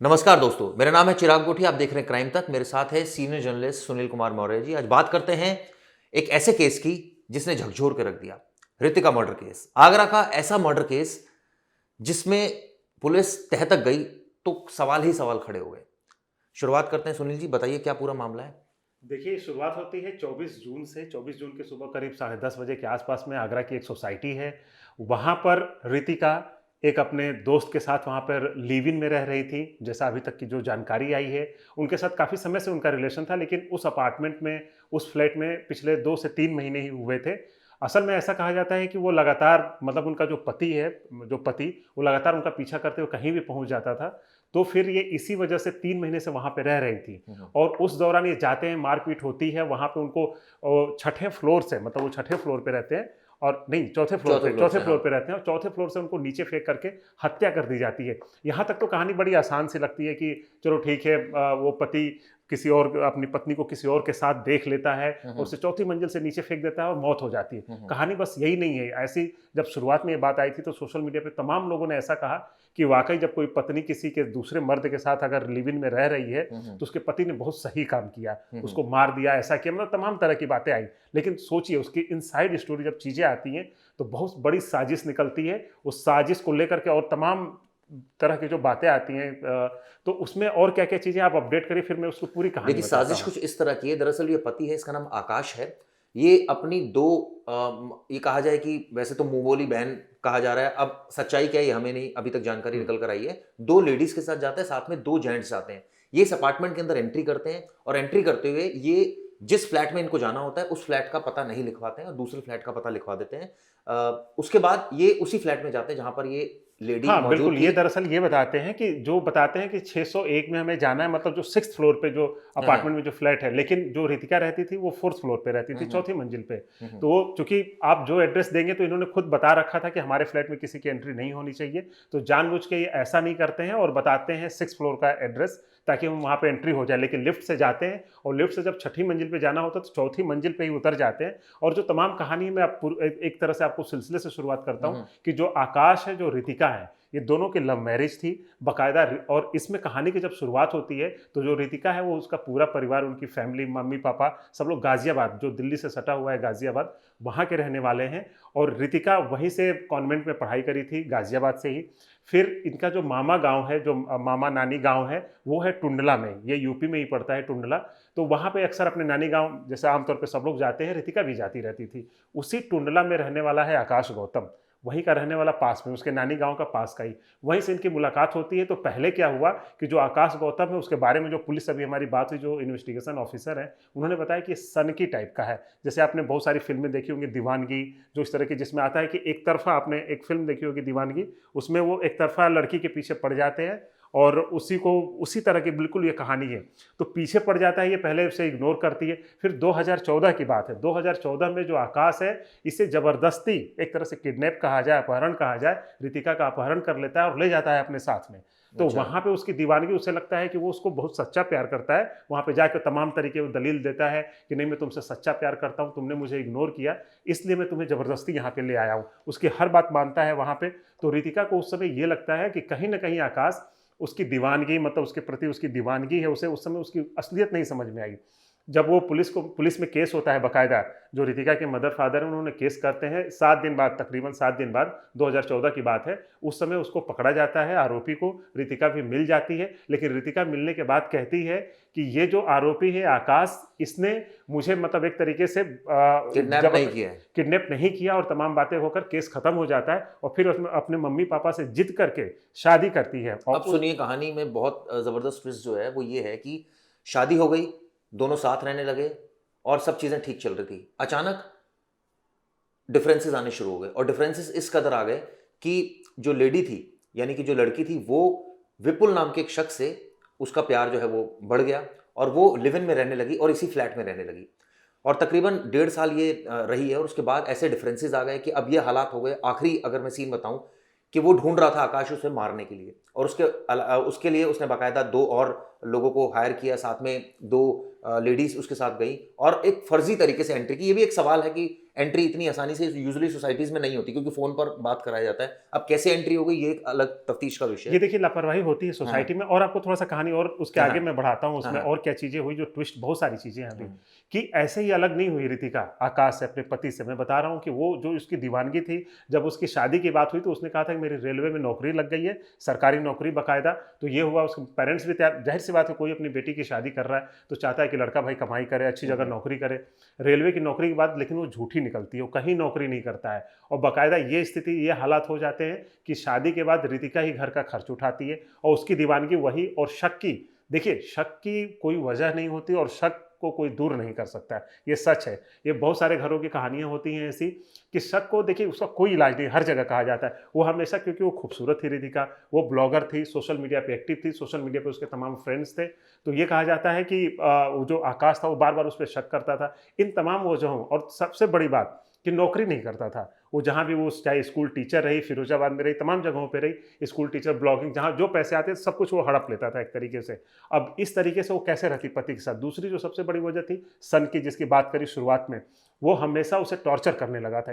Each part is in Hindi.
नमस्कार दोस्तों, मेरा नाम है चिराग गोठी। आप देख रहे हैं क्राइम तक। मेरे साथ है सीनियर जर्नलिस्ट सुनील कुमार मौर्य जी। आज बात करते हैं एक ऐसे केस की जिसने झकझोर के रख दिया। ऋतिका मर्डर केस, आगरा का ऐसा मर्डर केस जिसमें पुलिस तह तक गई तो सवाल ही सवाल खड़े हो गए। शुरुआत करते हैं। सुनील जी बताइए क्या पूरा मामला है। देखिए, शुरुआत होती है 24 जून से। 24 जून के सुबह करीब 10:30 बजे के आसपास में आगरा की एक सोसाइटी है। वहाँ पर ऋतिका एक अपने दोस्त के साथ वहाँ पर लिव इन में रह रही थी। जैसा अभी तक की जो जानकारी आई है, उनके साथ काफ़ी समय से उनका रिलेशन था, लेकिन उस अपार्टमेंट में, उस फ्लैट में पिछले 2 से 3 महीने ही हुए थे। असल में ऐसा कहा जाता है कि वो लगातार, मतलब उनका जो पति है, वो लगातार उनका पीछा करते हुए कहीं भी पहुँच जाता था। तो फिर ये इसी वजह से 3 महीने से वहाँ पे रह रही थी। और उस दौरान ये जाते हैं, मारपीट होती है वहाँ पे उनको। छठे फ्लोर से, मतलब वो छठे फ्लोर पे रहते हैं, और नहीं, चौथे फ्लोर चौथे से, फ्लोर हाँ। पे रहते हैं, और चौथे फ्लोर से उनको नीचे फेंक करके हत्या कर दी जाती है। यहाँ तक तो कहानी बड़ी आसान सी लगती है कि चलो ठीक है, वो पति किसी और, अपनी पत्नी को किसी और के साथ देख लेता है और उसे चौथी मंजिल से नीचे फेंक देता है और मौत हो जाती है। कहानी बस यही नहीं है। ऐसी जब शुरुआत में ये बात आई थी तो सोशल मीडिया पे तमाम लोगों ने ऐसा कहा कि वाकई जब कोई पत्नी किसी के दूसरे मर्द के साथ अगर लिव इन में रह रही है तो उसके पति ने बहुत सही काम किया, उसको मार दिया, ऐसा किया, मतलब तमाम तरह की बातें आई। लेकिन सोचिए, उसकी इनसाइड स्टोरी जब चीजें आती हैं तो बहुत बड़ी साजिश निकलती है। उस साजिश को लेकर के और तमाम तरह की जो बातें आती हैं, तो उसमें और क्या क्या चीजें आप अपडेट करिए, फिर मैं उसको पूरी कहानी देखिए, बताता साजिश हूँ। कुछ इस तरह की है। दरअसल ये पति है, इसका नाम आकाश है। ये अपनी दो ये कहा जाए कि वैसे तो मुंह बोली बहन कहा जा रहा है, अब सच्चाई क्या है ये हमें नहीं अभी तक जानकारी हम्म, निकल कर आई है। दो लेडीज के साथ जाता है, साथ में दो जेंट्स जाते हैं। ये इस अपार्टमेंट के अंदर एंट्री करते हैं और एंट्री करते हुए ये जिस फ्लैट में इनको जाना होता है उस फ्लैट का पता नहीं लिखवाते हैं और दूसरे फ्लैट का पता लिखवा देते हैं। उसके बाद ये उसी फ्लैट में जाते हैं जहां पर ये लेडी हाँ, मौजूद बिल्कुल, थी। ये दरअसल ये बताते हैं कि जो बताते हैं कि 601 में हमें जाना है, मतलब जो 6th फ्लोर पे जो हाँ, हाँ। अपार्टमेंट में जो फ्लैट है, लेकिन जो रितिका रहती थी वो 4th फ्लोर पे रहती थी, हम्म, चौथी मंजिल पे। हम्म, तो चूंकि आप जो एड्रेस देंगे, तो इन्होंने खुद बता रखा था कि हमारे फ्लैट में किसी की एंट्री नहीं होनी चाहिए, तो जानबूझ के ये ऐसा नहीं करते हैं और बताते हैं 6th फ्लोर का एड्रेस, ताकि हम वहाँ पे एंट्री हो जाए। लेकिन लिफ्ट से जाते हैं और लिफ्ट से जब छठी मंजिल पे जाना होता है तो चौथी मंजिल पे ही उतर जाते हैं। और जो तमाम कहानी है, मैं एक तरह से आपको सिलसिले से शुरुआत करता हूँ कि जो आकाश है, जो रितिका है, ये दोनों की लव मैरिज थी बकायदा। और इसमें कहानी की जब शुरुआत होती है तो जो रितिका है, वो उसका पूरा परिवार, उनकी फैमिली, मम्मी पापा, सब लोग गाजियाबाद, जो दिल्ली से सटा हुआ है गाजियाबाद, वहाँ के रहने वाले हैं। और रितिका वहीं से कॉन्वेंट में पढ़ाई करी थी, गाजियाबाद से ही। फिर इनका जो मामा गांव है, जो मामा नानी गांव है, वो है टुंडला में। ये यूपी में ही पड़ता है, टुंडला। तो वहाँ पे अक्सर अपने नानी गांव, जैसे आमतौर पे सब लोग जाते हैं, रितिका भी जाती रहती थी। उसी टुंडला में रहने वाला है आकाश गौतम, वहीं का रहने वाला, पास में, उसके नानी गांव का पास का ही। वहीं से इनकी मुलाकात होती है। तो पहले क्या हुआ कि जो आकाश गौतम है, उसके बारे में जो पुलिस, अभी हमारी बात हुई, जो इन्वेस्टिगेशन ऑफिसर है, उन्होंने बताया कि सनकी टाइप का है। जैसे आपने बहुत सारी फिल्में देखी होंगी, दीवानगी, जो इस तरह की, जिसमें आता है कि एक तरफा, आपने एक फिल्म देखी होगी दीवानगी, उसमें वो एक तरफा लड़की के पीछे पड़ जाते हैं और उसी तरह की बिल्कुल ये कहानी है। तो पीछे पड़ जाता है, ये पहले उसे इग्नोर करती है। फिर 2014 की बात है, 2014 में जो आकाश है, इसे जबरदस्ती, एक तरह से किडनैप कहा जाए, अपहरण कहा जाए, रितिका का अपहरण कर लेता है और ले जाता है अपने साथ में। तो अच्छा। वहां पे उसकी दीवानगी, उसे लगता है कि वो उसको बहुत सच्चा प्यार करता है। वहां पे जाकर तमाम तरीके वो दलील देता है कि नहीं, मैं तुमसे सच्चा प्यार करता हूं, तुमने मुझे इग्नोर किया, इसलिए मैं तुम्हें जबरदस्ती यहाँ पे ले आया हूँ। उसकी हर बात मानता है वहां पे। तो रितिका को उस समय ये लगता है कि कहीं ना कहीं आकाश, उसकी दीवानगी, मतलब उसके प्रति उसकी दीवानगी है, उसे उस समय उसकी असलियत नहीं समझ में आई। जब वो पुलिस में केस होता है बकायदा, जो रितिका के मदर फादर हैं, उन्होंने केस करते हैं 7 दिन बाद, तकरीबन 7 दिन बाद, 2014 की बात है। उस समय उसको पकड़ा जाता है, आरोपी को। रितिका भी मिल जाती है, लेकिन रितिका मिलने के बाद कहती है कि ये जो आरोपी है आकाश, इसने मुझे, मतलब एक तरीके से किडनैप नहीं किया है। किडनैप नहीं किया। और तमाम बातें होकर केस खत्म हो जाता है और फिर उसमें अपने मम्मी पापा से जिद करके शादी करती है। और अब सुनिए, कहानी में बहुत जबरदस्त ट्विस्ट जो है वो ये है कि शादी हो गई, दोनों साथ रहने लगे और सब चीजें ठीक चल रही थी। अचानक डिफरेंसेस आने शुरू हो गए और डिफरेंसेस इस कदर आ गए कि जो लेडी थी, यानी कि जो लड़की थी, वो विपुल नाम के एक शख्स से उसका प्यार जो है वो बढ़ गया और वो लिव इन में रहने लगी और इसी फ्लैट में रहने लगी। और तकरीबन 1.5 साल ये रही है और उसके बाद ऐसे डिफरेंसेस आ गए कि अब ये हालात हो गए। आखिरी अगर मैं सीन बताऊं, कि वो ढूंढ रहा था आकाश उसे मारने के लिए और उसके लिए उसने बाकायदा 2 और लोगों को हायर किया, साथ में 2 लेडीज उसके साथ गई और एक फर्जी तरीके से एंट्री की। ये भी एक सवाल है कि एंट्री इतनी आसानी से यूजुअली सोसाइटीज में नहीं होती क्योंकि फोन पर बात कराया जाता है। अब कैसे एंट्री हो गई ये एक अलग तफ्तीश का विषय ये है। देखिए लापरवाही होती है हाँ सोसाइटी में। और आपको थोड़ा सा कहानी और उसके हाँ आगे हाँ मैं बढ़ाता हूँ, उसमें हाँ और क्या चीजें हुई जो ट्विस्ट, बहुत सारी चीजें हैं अभी। हाँ, कि ऐसे ही अलग नहीं हुई रितिका आकाश से, अपने पति से। मैं बता रहा हूँ कि वो जो उसकी दीवानगी थी, जब उसकी शादी की बात हुई तो उसने कहा था कि मेरी रेलवे में नौकरी लग गई है, सरकारी नौकरी बाकायदा। तो ये हुआ, उसके पेरेंट्स भी तैयार, जाहिर सी बात है कोई अपनी बेटी की शादी कर रहा है तो चाहता है कि लड़का भाई कमाई करे, अच्छी जगह नौकरी करे। रेलवे की नौकरी के बाद लेकिन वो झूठी निकलती है, वो कहीं नौकरी नहीं करता है। और बाकायदा ये स्थिति, ये हालात हो जाते हैं कि शादी के बाद रितिका ही घर का खर्च उठाती है और उसकी दीवानगी वही। और शक की, देखिए शक की कोई वजह नहीं होती और शक को कोई दूर नहीं कर सकता है, ये सच है। ये बहुत सारे घरों की कहानियां होती हैं ऐसी कि शक को देखिए उसका कोई इलाज नहीं, हर जगह कहा जाता है। वो हमेशा, क्योंकि वो खूबसूरत थी रितिका, वो ब्लॉगर थी, सोशल मीडिया पे एक्टिव थी, सोशल मीडिया पे उसके तमाम फ्रेंड्स थे, तो ये कहा जाता है कि वो जो आकाश था वो बार बार उस पर शक करता था इन तमाम वजहों। और सबसे बड़ी बात कि नौकरी नहीं करता था वो। जहाँ भी वो, चाहे स्कूल टीचर रही, फिरोजाबाद में रही, तमाम जगहों पे रही, स्कूल टीचर, ब्लॉगिंग, जहाँ जो पैसे आते थे सब कुछ वो हड़प लेता था एक तरीके से। अब इस तरीके से वो कैसे रहती पति के साथ। दूसरी जो सबसे बड़ी वजह थी सन की, जिसकी बात करी शुरुआत में, वो हमेशा उसे टॉर्चर करने लगा था।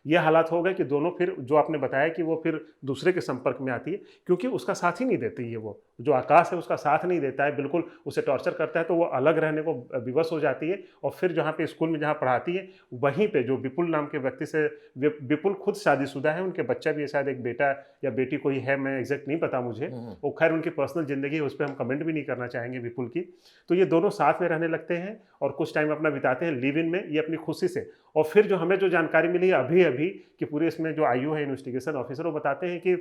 ये हालात हो गए कि दोनों फिर, जो आपने बताया कि वो फिर दूसरे के संपर्क में आती है, क्योंकि उसका साथ ही नहीं देती है। वो जो आकाश है उसका साथ नहीं देता है, बिल्कुल उसे टॉर्चर करता है, तो वो अलग रहने को विवश हो जाती है। और फिर जहाँ पे स्कूल में जहाँ पढ़ाती है, वहीं पे जो विपुल नाम के व्यक्ति से, विपुल खुद शादीशुदा है, उनके बच्चा भी है, शायद एक बेटा या बेटी कोई है, मैं एग्जैक्ट नहीं पता मुझे। वो खैर उनकी पर्सनल जिंदगी है, उस पर हम कमेंट भी नहीं करना चाहेंगे विपुल की। तो ये दोनों साथ में रहने लगते हैं और कुछ टाइम अपना बिताते हैं लिव इन में, ये अपनी खुशी से। और फिर जो हमें जो जानकारी मिली है अभी अभी कि पूरे इसमें जो आईओ है, इन्वेस्टिगेशन ऑफिसर, वो बताते हैं कि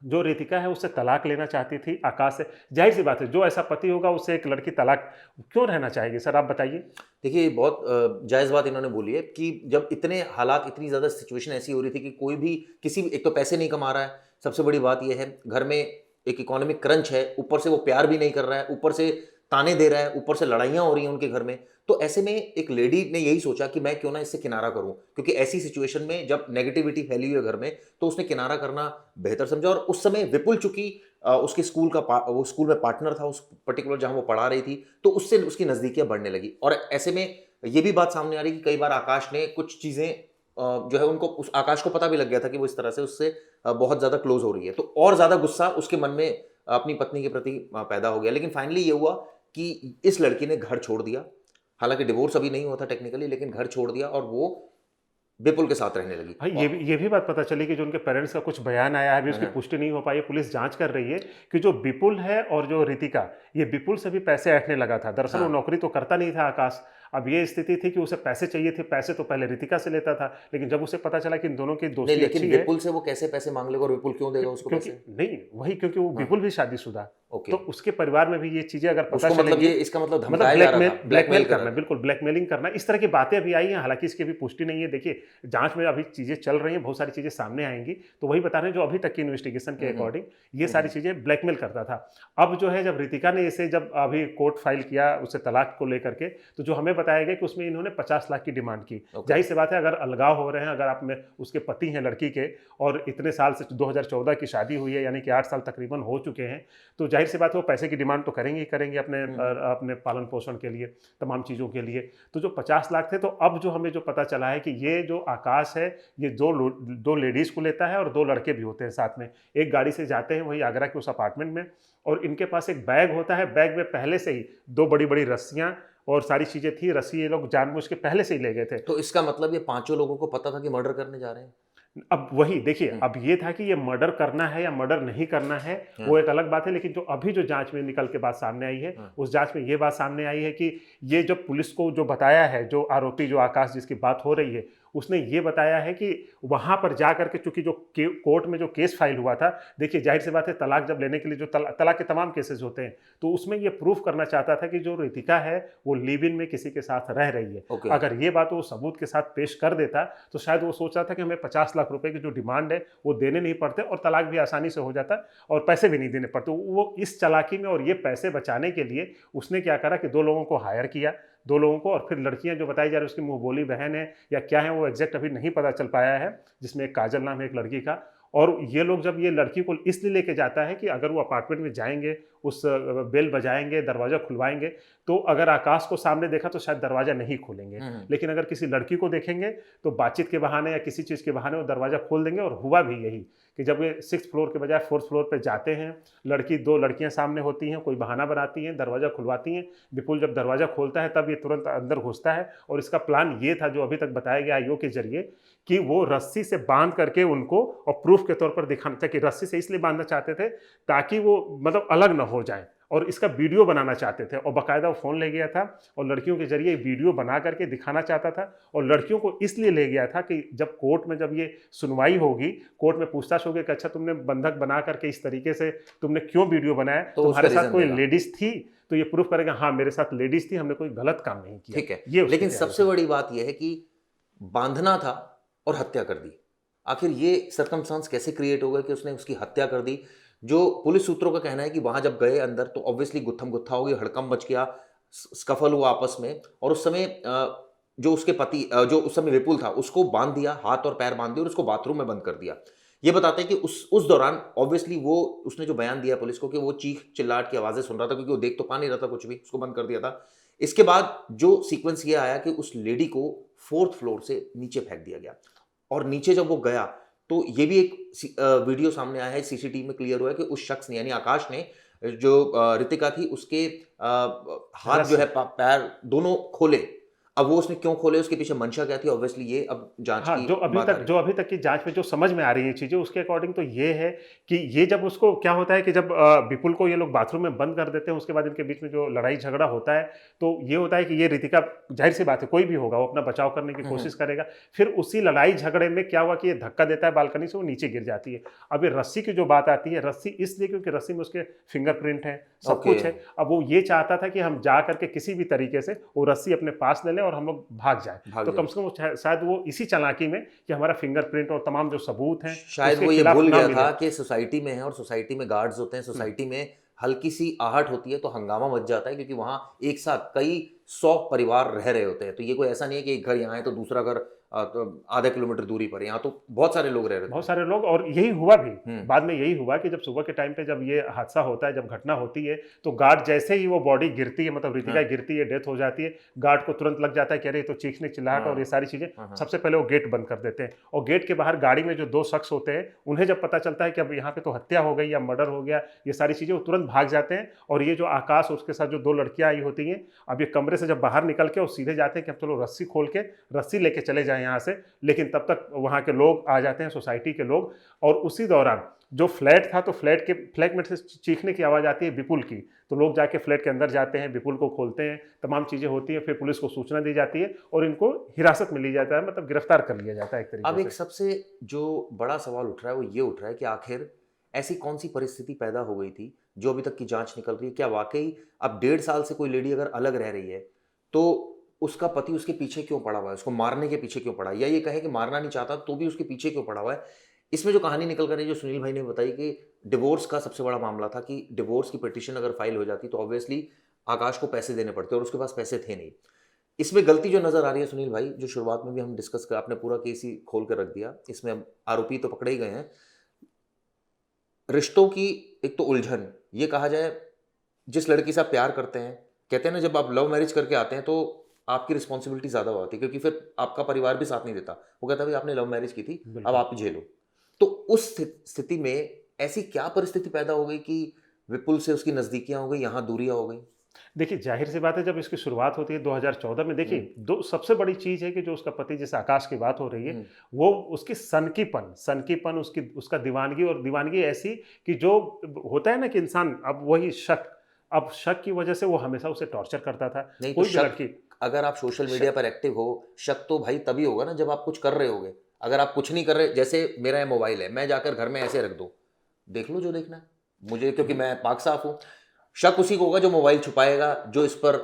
जो रितिका है उससे तलाक लेना चाहती थी आकाश से। जाहिर सी बात है, जो ऐसा पति होगा उससे एक लड़की तलाक क्यों रहना चाहेगी? सर आप बताइए। देखिए बहुत जायज़ बात इन्होंने बोली है कि जब इतने हालात, इतनी ज़्यादा सिचुएशन ऐसी हो रही थी कि कोई भी किसी, एक तो पैसे नहीं कमा रहा है, सबसे बड़ी बात यह है घर में एक इकोनॉमिक क्रंच है, ऊपर से वो प्यार भी नहीं कर रहा है, ऊपर से ताने दे रहा है, ऊपर से लड़ाइयाँ हो रही हैं उनके घर में। तो ऐसे में एक लेडी ने यही सोचा कि मैं क्यों ना इससे किनारा करूं, क्योंकि ऐसी सिचुएशन में जब नेगेटिविटी फैली हुई है घर में तो उसने किनारा करना बेहतर समझा। और उस समय विपुल चूंकि उसके स्कूल का वो स्कूल में पार्टनर था उस पर्टिकुलर जहां वो पढ़ा रही थी, तो उससे उसकी नज़दीकियां बढ़ने लगी। और ऐसे में ये भी बात सामने आ रही कि कई बार आकाश ने कुछ चीज़ें जो है उनको, उस आकाश को पता भी लग गया था कि वो इस तरह से उससे बहुत ज़्यादा क्लोज हो रही है, तो और ज़्यादा गुस्सा उसके मन में अपनी पत्नी के प्रति पैदा हो गया। लेकिन फाइनली ये हुआ कि इस लड़की ने घर छोड़ दिया, हालांकि डिवोर्स अभी नहीं हुआ था टेक्निकली, लेकिन घर छोड़ दिया और वो विपुल के साथ रहने लगी। भाई और ये भी बात पता चली कि जो उनके पेरेंट्स का कुछ बयान आया है, अभी उसकी पुष्टि नहीं हो पाई है, पुलिस जांच कर रही है कि जो विपुल है और जो रितिका, ये विपुल से भी पैसे ऐंठने लगा था। दरअसल वो हाँ नौकरी तो करता नहीं था आकाश। अब ये स्थिति थी कि उसे पैसे चाहिए थे, पैसे तो पहले रितिका से लेता था, लेकिन जब उसे पता चला कि इन दोनों की नहीं, दोस्ती लेकिन अच्छी है, विपुल से वो कैसे पैसे मांग लेगा और विपुल क्यों देगा उसको क्योंकि पैसे? नहीं वही, क्योंकि वो हाँ विपुल भी शादीशुदा, ओके, तो उसके परिवार में भी ये चीजें अगर पता उसको मतलब चलेंगी, ये, इसका मतलब मतलब धमकाया जा रहा था, ब्लैकमेल ब्लैकमेल कर रहा करना, था। बिल्कुल ब्लैकमेलिंग करना, इस तरह की बातें अभी आई हैं। हालांकि इसकी भी पुष्टि नहीं है। देखिए जांच में अभी चीजें चल रही हैं, बहुत सारी चीजें सामने आएंगी, तो वही बता रहे हैं जो अभी तक की इन्वेस्टिगेशन के अकॉर्डिंग ये सारी चीजें ब्लैकमेल करता था। अब जो है, जब रितिका ने इसे, जब अभी कोर्ट फाइल किया उसे तलाक को लेकर के, तो जो हमें बताया गया कि उसमें इन्होंने 50 लाख की डिमांड की। ओके जाहिर सी बात है, अगर अलगाव हो रहे हैं, अगर आप में उसके पति हैं लड़की के, और इतने साल से 2014 की शादी हुई है, यानी कि 8 साल तकरीबन हो चुके हैं, तो जाहिर सी बात है वो पैसे की डिमांड तो करेंगे ही करेंगे अपने अपने पालन पोषण के लिए, तमाम चीज़ों के लिए। तो जो 50 लाख थे, तो अब जो हमें जो पता चला है कि ये जो आकाश है, ये दो लेडीज़ को लेता है और 2 लड़के भी होते हैं साथ में। एक गाड़ी से जाते हैं वही आगरा के उस अपार्टमेंट में, और इनके पास एक बैग होता है, बैग में पहले से ही 2 बड़ी-बड़ी रस्सियाँ और सारी चीज़ें थी। रस्सी ये लोग जानबूझ के पहले से ही ले गए थे। तो इसका मतलब ये पांचों लोगों को पता था कि मर्डर करने जा रहे हैं। अब वही देखिए, हम्म, अब ये था कि ये मर्डर करना है या मर्डर नहीं करना है, वो हाँ एक अलग बात है। लेकिन जो अभी जो जांच में निकल के बात सामने आई है, हाँ उस जांच में ये बात सामने आई है कि ये जब पुलिस को जो बताया है, जो आरोपी, जो आकाश जिसकी बात हो रही है, उसने ये बताया है कि वहां पर जा करके, चूंकि जो कोर्ट में जो केस फाइल हुआ था, देखिए जाहिर सी बात है, तलाक जब लेने के लिए जो तलाक के तमाम केसेस होते हैं, तो उसमें ये प्रूफ करना चाहता था कि जो रितिका है वो लिव इन में किसी के साथ रह रही है। ओके अगर ये बात वो सबूत के साथ पेश कर देता, तो शायद वो सोच रहा था कि हमें 50 लाख रुपए की जो डिमांड है वो देने नहीं पड़ते और तलाक भी आसानी से हो जाता और पैसे भी नहीं देने पड़ते। वो इस चालाकी में और ये पैसे बचाने के लिए उसने क्या करा कि 2 लोगों को हायर किया, 2 लोगों को, और फिर लड़कियां जो बताई जा रही है उसकी मुंह बोली बहन है या क्या है, वो एग्जैक्ट अभी नहीं पता चल पाया है, जिसमें एक काजल नाम है एक लड़की का, और ये लोग जब ये लड़की को इसलिए लेके जाता है कि अगर वो अपार्टमेंट में जाएंगे, उस बेल बजाएंगे, दरवाज़ा खुलवाएंगे, तो अगर आकाश को सामने देखा तो शायद दरवाज़ा नहीं खोलेंगे, लेकिन अगर किसी लड़की को देखेंगे तो बातचीत के बहाने या किसी चीज़ के बहाने वो दरवाज़ा खोल देंगे। और हुआ भी यही कि जब ये 6th फ्लोर के बजाय 4th फ्लोर पे जाते हैं, दो लड़कियां सामने होती हैं, कोई बहाना बनाती हैं, दरवाज़ा खुलवाती हैं। विपुल जब दरवाज़ा खोलता है तब ये तुरंत अंदर घुसता है, और इसका प्लान ये था, जो अभी तक बताया गया आईओ के जरिए, कि वो रस्सी से बांध करके उनको और प्रूफ के तौर पर दिखाना था, कि रस्सी से इसलिए बांधना चाहते थे ताकि वो मतलब अलग ना हो जाए, और इसका वीडियो बनाना चाहते थे। और बाकायदा वो फ़ोन ले गया था और लड़कियों के जरिए वीडियो बना करके दिखाना चाहता था। और लड़कियों को इसलिए ले गया था कि जब कोर्ट में जब ये सुनवाई होगी, कोर्ट में पूछताछ होगी कि अच्छा तुमने बंधक बना करके इस तरीके से तुमने क्यों वीडियो बनाया, तो तुम्हारे उसका साथ कोई रीजन देगा। लेडीज थी, तो ये प्रूफ करेगा हाँ मेरे साथ लेडीज थी, हमने कोई गलत काम नहीं किया। ठीक है, ये उसकी लेकिन तैयारी सबसे थी। बड़ी बात यह है कि बांधना था और हत्या कर दी। आखिर ये सर्कमस्टांस कैसे क्रिएट हो गया कि उसने उसकी हत्या कर दी? जो पुलिस सूत्रों का कहना है कि वहां जब गए अंदर तो ऑब्वियसली गुत्थम गुत्था हो गई, हड़कंप मच गया, स्कफल हुआ आपस में, और उस समय जो उसके पति जो उस समय विपुल था उसको बांध दिया, हाथ और पैर बांध दिए और उसको बाथरूम में बंद कर दिया। ये बताते हैं कि उस दौरान ऑब्वियसली वो उसने जो बयान दिया पुलिस को कि वो चीख चिल्लाहट की आवाजें सुन रहा था, क्योंकि वो देख तो पा नहीं रहा था कुछ भी, उसको बंद कर दिया था। इसके बाद जो सीक्वेंस ये आया कि उस लेडी को 4th फ्लोर से नीचे फेंक दिया गया, और नीचे जब वो गया तो ये भी एक वीडियो सामने आया है, सीसीटीवी में क्लियर हुआ है कि उस शख्स ने यानी आकाश ने जो रितिका थी उसके हाथ जो है पैर दोनों खोले। अब वो उसने क्यों खोले, उसके पीछे मंशा क्या थी, ऑब्वियसली ये अब जांच हाँ, की बात आ रही है। जो अभी तक की जांच में जो समझ में आ रही है चीजें, उसके अकॉर्डिंग तो ये है कि ये जब उसको क्या होता है कि जब विपुल को ये लोग बाथरूम में बंद कर देते हैं, उसके बाद इनके बीच में जो लड़ाई झगड़ा होता है, तो ये होता है कि ये रितिका, जाहिर सी बात है कोई भी होगा वो अपना बचाव करने की कोशिश करेगा। फिर उसी लड़ाई झगड़े में क्या हुआ कि ये धक्का देता है बालकनी से, वो नीचे गिर जाती है। अब ये रस्सी की जो बात आती है, रस्सी इसलिए क्योंकि रस्सी में उसके फिंगरप्रिंट है, सब ओके। कुछ है। अब वो ये चाहता था कि हम जा करके किसी भी तरीके से वो रस्सी अपने पास ले लें और हम लोग भाग जाए, भाग तो जाए। कम से कम शायद वो इसी चालाकी में कि हमारा फिंगरप्रिंट और तमाम जो सबूत हैं शायद उसके वो ये खिलाफ भूल ना गया मिले। था कि सोसाइटी में है और सोसाइटी में गार्ड्स होते हैं, सोसाइटी में हल्की सी आहट होती है तो हंगामा मच जाता है, क्योंकि वहां एक साथ कई 100 परिवार रह रहे होते हैं। तो ये कोई ऐसा नहीं है कि एक घर यहाँ है तो दूसरा घर तो आधा किलोमीटर दूरी पर है, यहाँ तो बहुत सारे लोग रह रहे बहुत थे। सारे लोग, और यही हुआ भी बाद में, यही हुआ कि जब सुबह के टाइम पे जब ये हादसा होता है, जब घटना होती है, तो गार्ड जैसे ही वो बॉडी गिरती है, मतलब रितिका गिरती है, डेथ हो जाती है, गार्ड को तुरंत लग जाता है कि अरे तो चीखने चिल्लाहट और ये सारी चीजें, सबसे पहले वो गेट बंद कर देते हैं। और गेट के बाहर गाड़ी में जो 2 शख्स होते हैं, उन्हें जब पता चलता है कि अब यहाँ पे तो हत्या हो गई या मर्डर हो गया, ये सारी चीजें, वो तुरंत भाग जाते हैं। और ये जो आकाश, उसके साथ जो 2 लड़कियां आई होती हैं, अब ये कमरे से जब बाहर निकल के और सीधे जाते हैं कि अब चलो रस्सी खोल के रस्सी लेके चले जाए यहाँ से, लेकिन तब तक वहाँ के लोग आ जाते हैं, सोसाइटी के लोग। और उसी दौरान जो फ्लैट था, तो फ्लैट में से चीखने की आवाज़ आती है विपुल की, तो लोग जाके फ्लैट के अंदर जाते हैं, विपुल को खोलते हैं, तमाम चीज़ें होती हैं, फिर पुलिस को सूचना दी जाती है और इनको हिरासत में लिया जाता है, मतलब गिरफ्तार कर लिया जाता है एक तरीके अब से। एक सबसे जो बड़ा सवाल उठ रहा है वो ये उठ रहा है कि आखिर ऐसी कौन सी परिस्थिति पैदा हो गई थी जो अभी तक की जांच निकल रही है? क्या वाकई अब 1.5 साल से कोई लेडी अगर अलग रह रही है तो उसका पति उसके पीछे क्यों पड़ा हुआ है, उसको मारने के पीछे क्यों पड़ा है, या ये कहे कि मारना नहीं चाहता तो भी उसके पीछे क्यों पड़ा हुआ है? इसमें जो कहानी निकल कर रही है, जो सुनील भाई ने बताई कि डिवोर्स का सबसे बड़ा मामला था, कि डिवोर्स की पिटीशन अगर फाइल हो जाती तो ऑब्वियसली आकाश को पैसे देने पड़ते और उसके पास पैसे थे नहीं। इसमें गलती जो नजर आ रही है सुनील भाई, जो शुरुआत में भी हम डिस्कस कर, आपने पूरा केस ही खोल कर रख दिया, इसमें अब आरोपी तो पकड़े ही गए हैं, रिश्तों की एक तो उलझन, ये कहा जाए जिस लड़की से आप प्यार करते हैं, कहते हैं ना जब आप लव मैरिज करके आते हैं तो आपकी रिस्पॉन्सिबिलिटी ज़्यादा होती है, क्योंकि फिर आपका परिवार भी साथ नहीं देता, वो कहता है भाई आपने लव मैरिज की थी, अब आप ही झेलो। तो उस स्थिति में ऐसी क्या परिस्थिति पैदा हो गई कि विपुल से उसकी नज़दीकियां हो गई, यहाँ दूरियां हो गई? देखिए, जाहिर सी बात है, जब इसकी शुरुआत होती है 2014 में, देखिए दो सबसे बड़ी चीज़ है कि जो उसका पति, जैसे आकाश की बात हो रही है, वो उसकी सनकीपन, उसका दीवानगी, और दीवानगी ऐसी कि जो होता है ना कि इंसान, अब शक की वजह से वो हमेशा उसे टॉर्चर करता था। नहीं तो कोई भी शक, लड़की, अगर आप सोशल मीडिया पर एक्टिव हो, शक तो भाई तभी होगा ना जब आप कुछ कर रहे होगे। अगर आप कुछ नहीं कर रहे, जैसे मेरा ये मोबाइल है, मैं जाकर घर में ऐसे रख दूं, देख लो जो देखना है मुझे, क्योंकि मैं पाक साफ हूं, शक उसी को होगा जो मोबाइल छुपाएगा, जो इस पर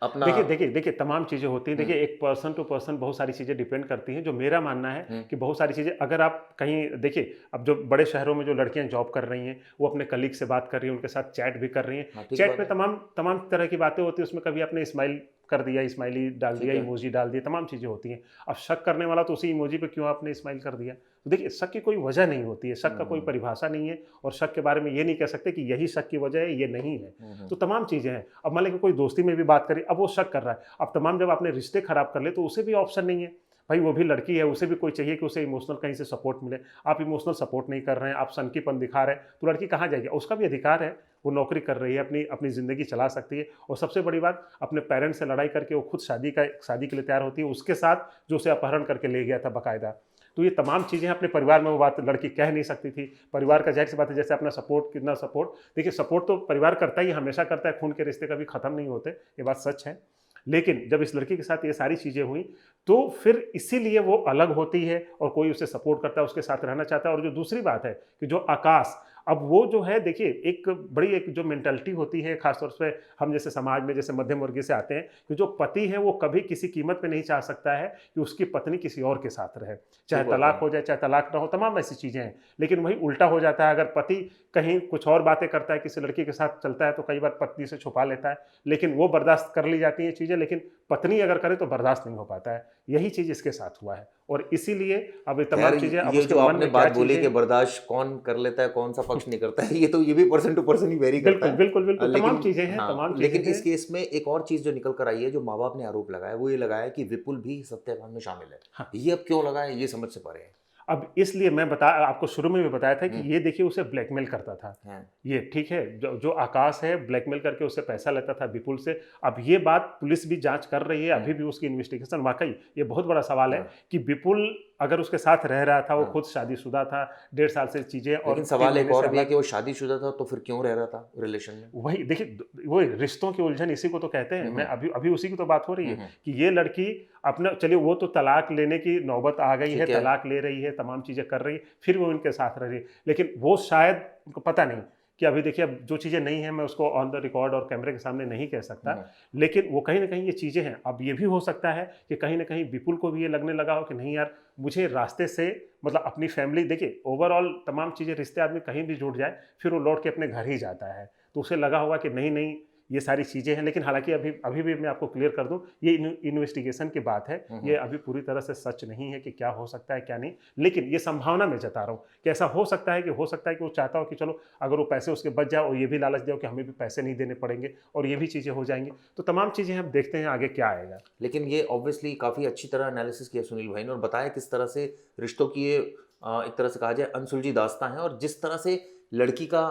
अपना। देखिए तमाम चीज़ें होती हैं। देखिए, एक पर्सन टू पर्सन बहुत सारी चीज़ें डिपेंड करती हैं। जो मेरा मानना है कि बहुत सारी चीज़ें, अगर आप कहीं देखिए, अब जो बड़े शहरों में जो लड़कियां जॉब कर रही हैं, वो अपने कलीग से बात कर रही हैं, उनके साथ चैट भी कर रही हैं। चैट में तमाम तरह की बातें होती हैं, उसमें कभी आपने स्माइल कर दिया, स्माइली डाल दिया, इमोजी डाल दिया, तमाम चीज़ें होती हैं। अब शक करने वाला तो उसी इमोजी पे क्यों आपने स्माइल कर दिया, तो देखिए शक की कोई वजह नहीं होती है, शक का कोई परिभाषा नहीं है, और शक के बारे में ये नहीं कह सकते कि यही शक की वजह है, ये नहीं है। तो तमाम चीज़ें हैं। अब मान लें कि कोई दोस्ती में भी बात करें, अब वो शक कर रहा है, अब तमाम जब आपने रिश्ते खराब कर ले तो उसे भी ऑप्शन नहीं है। भाई वो भी लड़की है, उसे भी कोई चाहिए कि उसे इमोशनल कहीं से सपोर्ट मिले। आप इमोशनल सपोर्ट नहीं कर रहे हैं, आप सनकीपन दिखा रहे हैं, तो लड़की कहाँ जाएगी? उसका भी अधिकार है, वो नौकरी कर रही है, अपनी अपनी ज़िंदगी चला सकती है, और सबसे बड़ी बात अपने पेरेंट्स से लड़ाई करके वो खुद शादी के लिए तैयार होती है, उसके साथ जो उसे अपहरण करके ले गया था बाकायदा। तो ये तमाम चीज़ें अपने परिवार में वो बात लड़की कह नहीं सकती थी। परिवार का ज़ाहिर सी बात है, जैसे अपना सपोर्ट, कितना सपोर्ट, देखिए सपोर्ट तो परिवार करता ही हमेशा करता है, खून के रिश्ते कभी ख़त्म नहीं होते, ये बात सच है। लेकिन जब इस लड़की के साथ ये सारी चीज़ें हुई, तो फिर इसीलिए वो अलग होती है और कोई उसे सपोर्ट करता है, उसके साथ रहना चाहता है। और जो दूसरी बात है कि जो आकाश, अब वो जो है देखिए एक बड़ी एक जो मेंटालिटी होती है, खासतौर पे हम जैसे समाज में जैसे मध्यम वर्गीय से आते हैं, कि जो पति है वो कभी किसी कीमत पे नहीं चाह सकता है कि उसकी पत्नी किसी और के साथ रहे, चाहे तलाक हो जाए चाहे तलाक ना हो, तमाम ऐसी चीज़ें हैं। लेकिन वही उल्टा हो जाता है, अगर पति कहीं कुछ और बातें करता है, किसी लड़की के साथ चलता है, तो कई बार पत्नी से छुपा लेता है, लेकिन वो बर्दाश्त कर ली जाती हैं चीज़ें, लेकिन पत्नी अगर करे तो बर्दाश्त नहीं हो पाता है। यही चीज़ इसके साथ हुआ है, और इसीलिए अब ये तमाम चीज़ें, अब ये उसके जो मन आपने में क्या बात बोली कि चीज़ें, बर्दाश्त कौन कर लेता है, कौन सा पक्ष नहीं करता है, ये भी पर्सन टू पर्सन ही वेरी करता बिल्कुल है। बिल्कुल बिल्कुल, तमाम लेकिन चीज़ें हैं, हाँ, तमाम चीज़ें लेकिन हैं। इस केस में एक और चीज जो निकल कर आई है, जो माँ बाप ने आरोप लगाया, वो ये लगाया कि विपुल भी सत्याग्रह में शामिल है। हाँ। ये अब क्यों लगा है, ये समझ से परे है। अब इसलिए मैं आपको शुरू में भी बताया था कि ये देखिए उसे ब्लैकमेल करता था। हाँ। ये ठीक है, जो आकाश है ब्लैकमेल करके उससे पैसा लेता था विपुल से। अब ये बात पुलिस भी जांच कर रही है, अभी भी उसकी इन्वेस्टिगेशन, वाकई ये बहुत बड़ा सवाल है कि विपुल अगर उसके साथ रह रहा था, वो खुद शादीशुदा था, 1.5 साल से चीजें, और लेकिन सवाल एक और भी है कि वो शादीशुदा था, तो फिर क्यों रह रहा था रिलेशन में? वही देखिए, वो रिश्तों की उलझन इसी को तो कहते हैं। मैं अभी उसी की तो बात हो रही है कि ये लड़की अपना, चलिए वो तो तलाक लेने की नौबत आ गई है, तलाक ले रही है, तमाम चीजें कर रही है, फिर वो इनके साथ रह रही है, लेकिन वो शायद उनको पता नहीं कि अभी देखिए, अब जो चीज़ें नहीं हैं मैं उसको ऑन द रिकॉर्ड और कैमरे के सामने नहीं कह सकता, लेकिन वो कहीं ना कहीं ये चीज़ें हैं। अब ये भी हो सकता है कि कहीं ना कहीं विपुल को भी ये लगने लगा हो कि नहीं यार, मुझे रास्ते से, मतलब अपनी फैमिली, देखिए ओवरऑल तमाम चीज़ें, रिश्ते आदमी कहीं भी जुट जाए फिर वो लौट के अपने घर ही जाता है, तो उसे लगा होगा कि नहीं नहीं ये सारी चीज़ें हैं। लेकिन हालांकि अभी भी मैं आपको क्लियर कर दूं, ये इन्वेस्टिगेशन की बात है, ये अभी पूरी तरह से सच नहीं है कि क्या हो सकता है क्या नहीं, लेकिन ये संभावना मैं जता रहा हूँ कि ऐसा हो सकता है कि वो चाहता हो कि चलो अगर वो पैसे उसके बच जाए, और ये भी लालच दे कि हमें भी पैसे नहीं देने पड़ेंगे और ये भी चीज़ें हो जाएंगी, तो तमाम चीज़ें हम देखते हैं आगे क्या आएगा। लेकिन ये ऑब्वियसली काफ़ी अच्छी तरह एनालिसिस किया सुनील भाई ने, और बताया किस तरह से रिश्तों की ये एक तरह से कहा जाए अनसुलझी दास्तां है, और जिस तरह से लड़की का,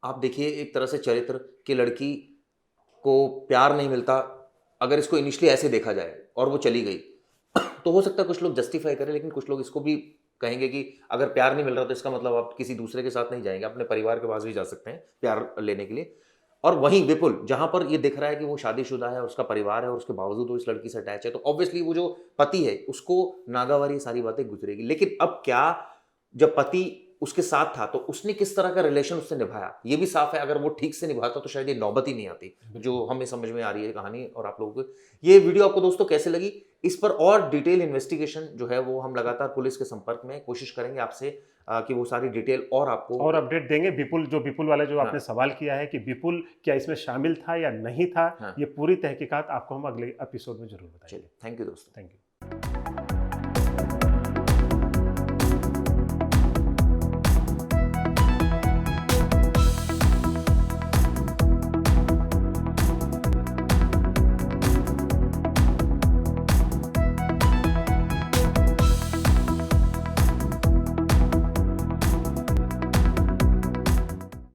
आप देखिए एक तरह से चरित्र कि लड़की को प्यार नहीं मिलता, अगर इसको इनिशियली ऐसे देखा जाए और वो चली गई, तो हो सकता है कुछ लोग जस्टिफाई करें, लेकिन कुछ लोग इसको भी कहेंगे कि अगर प्यार नहीं मिल रहा तो इसका मतलब आप किसी दूसरे के साथ नहीं जाएंगे, अपने परिवार के पास भी जा सकते हैं प्यार लेने के लिए। और वहीं विपुल, जहां पर ये दिख रहा है कि वो शादीशुदा है और उसका परिवार है, और उसके बावजूद वो इस लड़की से अटैच है, तो ऑब्वियसली वो जो पति है उसको नागावार ये सारी बातें गुजरेगी। लेकिन अब क्या, जब पति उसके साथ था तो उसने किस तरह का रिलेशन उससे निभाया, ये भी साफ है। अगर वो ठीक से निभाता तो शायद ये नौबत ही नहीं आती जो हमें समझ में आ रही है कहानी। और आप लोगों को ये वीडियो आपको दोस्तों कैसे लगी, इस पर और डिटेल इन्वेस्टिगेशन जो है वो हम लगातार पुलिस के संपर्क में कोशिश करेंगे आपसे कि वो सारी डिटेल और आपको और अपडेट देंगे। विपुल वाले जो आपने सवाल किया है कि विपुल क्या इसमें शामिल था या नहीं था, ये पूरी तहकीकात आपको हम अगले एपिसोड में जरूर बताएंगे। थैंक यू दोस्तों। Thank you.